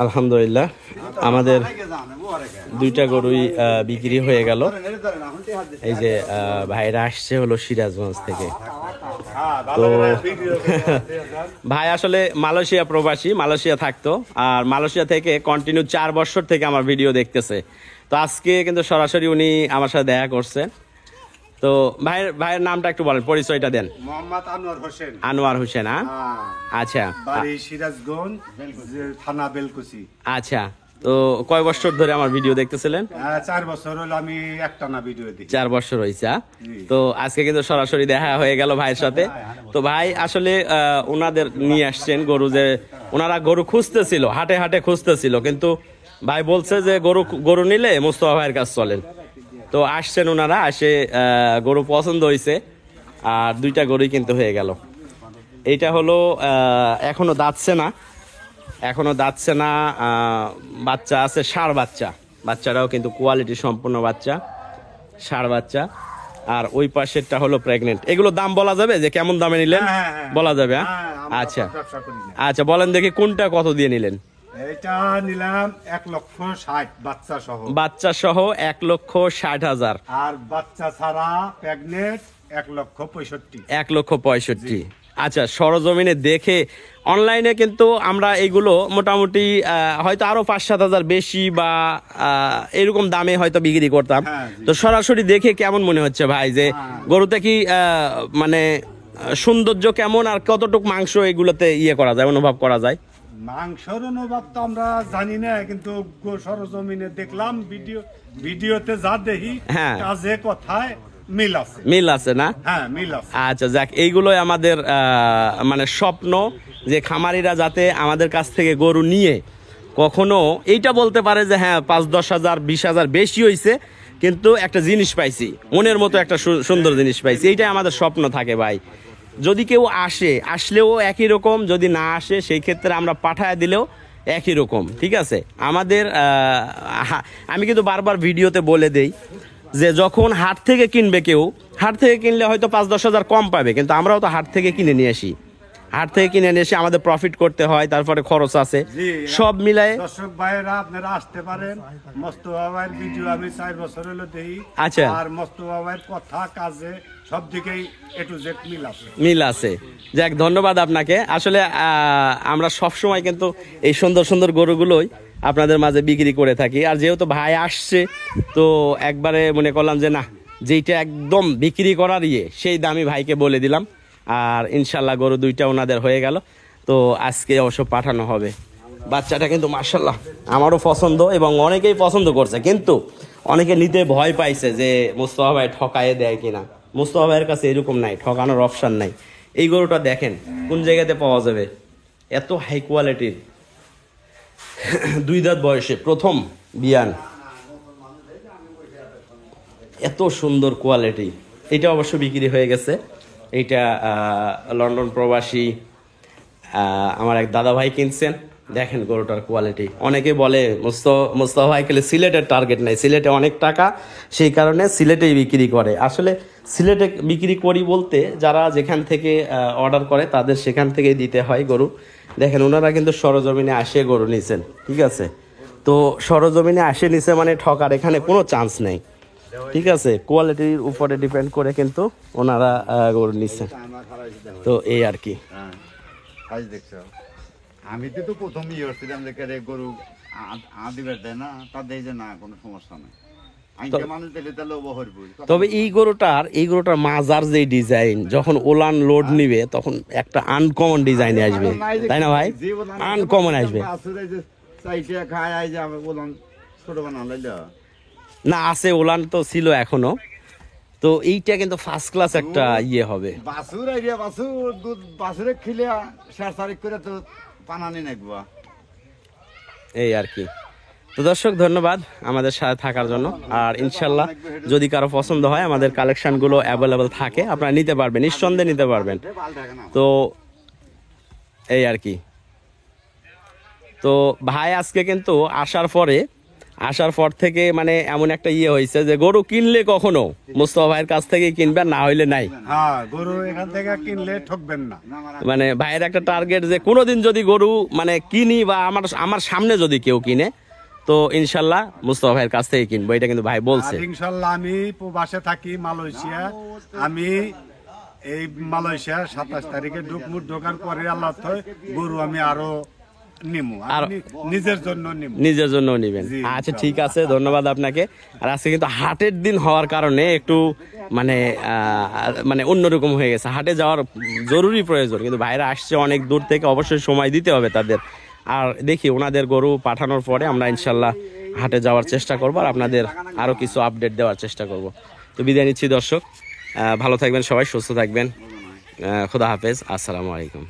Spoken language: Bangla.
আলহামদুলিল্লাহ আমাদের দুইটা গরুই বিক্রি হয়ে গেল। এই যে ভাইরা আসছে হলো সিরাজগঞ্জ থেকে। তো ভাই আসলে মালয়েশিয়া প্রবাসী, মালয়েশিয়া থাকতো, আর মালয়েশিয়া থেকে কন্টিনিউ 4 বছর থেকে আমার ভিডিও দেখতেছে। তো আজকে কিন্তু সরাসরি উনি আমার সাথে দেখা করছে। তো ভাইয়ের নামটা একটু বলেন, পরিচয়টা দেন। মোহাম্মদ আনোয়ার হোসেন। আনোয়ার হোসেন, আচ্ছা, বাড়ি সিরাজগঞ্জ, থানা বেলকুচি। আচ্ছা, তো কয় বছর ধরে আমার ভিডিও দেখতেছিলেন? 4 বছর হলো আমি একটানা ভিডিও দেখি। 4 বছর হয়েছে। তো আজকে কিন্তু সরাসরি দেখা হয়ে গেল ভাইয়ের সাথে। তো ভাই আসলে ওনাদের নিয়ে আসছেন গরু, যে ওনারা গরু খুঁজতেছিল, হাটে হাটে খুঁজতেছিল, কিন্তু ভাই বলছে যে গরু নিলে মোস্তফা ভাইয়ের কাছে চলেন। তো আসছেন ওনারা, আসে গরু পছন্দ হয়েছে, আর দুইটা গরুই কিন্তু হয়ে গেল। এইটা হলো এখনো দাঁতছে না, বাচ্চা আছে, ষাঁড় বাচ্চা। বাচ্চারাও কিন্তু কোয়ালিটি সম্পূর্ণ বাচ্চা, ষাঁড় বাচ্চা। আর ওই পাশেরটা হলো প্রেগনেন্ট। এগুলো দাম বলা যাবে যে কেমন দামে নিলেন? বলা যাবে? আচ্ছা আচ্ছা, বলেন দেখি কোনটা কত দিয়ে নিলেন? এটা নিলাম 1,60,000 বাচ্চা সহ 1,60,000। আর বাচ্চা ছাড়া প্রেগনেন্ট 1,65,000। 1,65,000। আচ্ছা, সরজমিনে দেখে অনলাইনে কিন্তু আমরা এইগুলো মোটামুটি হয়তো আরো 5-7 হাজার বেশি বা এরকম দামে হয়তো বিক্রি করতাম। তো সরাসরি দেখে কেমন মনে হচ্ছে ভাই, যে গরুতে কি মানে সৌন্দর্য কেমন, আর কতটুকু মাংস এগুলোতে করা যায়, অনুভব করা যায়? মাংসের অনুভব তো আমরা জানি না, কিন্তু সরজমিনে দেখলাম, ভিডিওতে যা দেখি, কাজে কথায় মিল আছে না? হ্যাঁ, মিল আছে। আচ্ছা, যাক, এইগুলোই আমাদের মানে স্বপ্ন, যে খামারিরা যাতে আমাদের কাছ থেকে গরু নিয়ে কখনো এইটা বলতে পারে যে হ্যাঁ 5-10 হাজার 20 হাজার বেশি হয়েছে, কিন্তু একটা জিনিস পাইছি, মনের মতো একটা সুন্দর জিনিস পাইছি। এইটাই আমাদের স্বপ্ন থাকে ভাই। যদি কেউ আসলেও একই রকম, যদি না আসে সেই ক্ষেত্রে আমরা পাঠায় দিলেও একই রকম, ঠিক আছে? আমাদের আমি কিন্তু বারবার ভিডিওতে বলে দেই যে যখন হাট থেকে কিনবে কেউ, হাট থেকে কিনলে হয়তো 5-10 হাজার কম পাবে, কিন্তু আমরাও তো হাট থেকে কিনে নিয়ে আসি। হাট থেকে কিনে নিয়ে এসে আমাদের প্রফিট করতে হয়, তারপরে খরচ আছে, সব মিলায়। দর্শক ভাইরা আপনারা আসতে পারেন। মোস্তফা ভাইয়ের ভিডিও আমি 4 বছর হলো দেখি। আচ্ছা, আর মোস্তফা ভাইয়ের কথা কাজে সব দিকেই A to Z মিল আছে। যাক, ধন্যবাদ আপনাকে। আসলে আমরা সব সময় কিন্তু এই সুন্দর সুন্দর গরুগুলোই আপনাদের মাঝে বিক্রি করে থাকি। আর যেহেতু ভাই আসছে, তো একবারে মনে করলাম যে না, যেইটা একদম বিক্রি করার সেই দামই ভাইকে বলে দিলাম। আর ইনশাল্লাহ গরু দুইটা ওনাদের হয়ে গেল। তো আজকে অবশ্য পাঠানো হবে। বাচ্চাটা কিন্তু মাশাল্লাহ আমারও পছন্দ, এবং অনেকেই পছন্দ করছে, কিন্তু অনেকে নিতে ভয় পাইছে যে মুস্তফা ভাই ঠকায়ে দেয় কিনা। মুস্তফা ভাইয়ের কাছে এরকম নাই, ঠকানোর অপশন নাই। এই গরুটা দেখেন কোন জায়গাতে পাওয়া যাবে, এত হাই কোয়ালিটির, 2 দাঁত বয়সে প্রথম বিয়ান, এত সুন্দর কোয়ালিটি। এটা অবশ্য বিক্রি হয়ে গেছে। এইটা লন্ডন প্রবাসী আমার এক দাদা ভাই কিনছেন। দেখেন গরুটার কোয়ালিটি। অনেকে বলে মুস্তফা ভাই খেলে সিলেটের টার্গেট নাই, সিলেটে অনেক টাকা, সেই কারণে সিলেটেই বিক্রি করে। আসলে সিলেটে বিক্রি করি বলতে যারা যেখান থেকে অর্ডার করে তাদের সেখান থেকেই দিতে হয় গরু। দেখেন ওনারা কিন্তু সরজমিনে আসে গরু নিছেন, ঠিক আছে? তো সরজমিনে আসে নিছে মানে ঠকার এখানে কোনো চান্স নেই, ঠিক আছে? কোয়ালিটির উপরে ডিপেন্ড করে কিন্তু ওনারা গরু নিচ্ছে। তো এই আর কি। আমি তো প্রথম হচ্ছিলাম যে গরু দিবার দেয় না, তাদের যে না কোনো সমস্যা নেই। তবে এই গরুটার মাজার যে ডিজাইন, যখন ওলান লোড নিবে তখন একটা আনকমন ডিজাইন আসবে, তাই না ভাই? আনকমন আসবে না, আছে ওলান তো ছিল এখনো। তো এইটা কিন্তু ফার্স্ট ক্লাস একটা হবে। বাছুর আইডিয়া, বাছুরে খিলে শেষ তারিখ করে তো পানানি নাকবা, এই আর কি। তো দর্শক, ধন্যবাদ আমাদের সাথে থাকার জন্য। আর ইনশাল্লাহ যদি কারো পছন্দ হয়, আমাদের কালেকশনগুলো অ্যাভেলেবল থাকে, আপনারা নিতে পারবেন, নিঃসন্দেহে নিতে পারবেন। তো এই আর কি। তো ভাই আজকে কিন্তু আসার পরে আসার পর থেকে মানে এমন একটা ইয়ে হয়েছে যে গরু কিনলে কখনো মুস্তফা ভাইয়ের কাছ থেকে কিনবেন, না হইলে নাই। হ্যাঁ, গরু এখান থেকে কিনলে ঠকবেন না। মানে ভাইয়ের একটা টার্গেট যে কোনোদিন যদি গরু মানে কিনি বা আমার সামনে যদি কেউ কিনে তো ইনশাল্লাহ মুস্তফা ভাইয়ের কাছ থেকে কিনবো, এটা কিন্তু ভাই বলছে। আর ইনশাল্লাহ আমি প্রবাসে থাকি মালয়েশিয়া, আমি এই মালয়েশিয়া 27 তারিখে ঢোকার পরে আল্লাহ তো গরু আমি আরো নিমু, নিজের জন্য নিমু, নিজের জন্য নিবেন। জি, আচ্ছা ঠিক আছে, ধন্যবাদ আপনাকে। আর আজকে কিন্তু হাটের দিন হওয়ার কারণে একটু মানে অন্যরকম হয়ে গেছে, হাটে যাওয়ার জরুরি প্রয়োজন, কিন্তু ভাইরা আসছে অনেক দূর থেকে, অবশ্যই সময় দিতে হবে তাদের। আর দেখি ওনাদের গরু পাঠানোর পরে আমরা ইনশাল্লাহ হাটে যাওয়ার চেষ্টা করবো আর আপনাদের আরো কিছু আপডেট দেওয়ার চেষ্টা করব। তো বিদায় নিচ্ছি দর্শক, ভালো থাকবেন সবাই, সুস্থ থাকবেন, খোদা হাফেজ, আসসালামু আলাইকুম।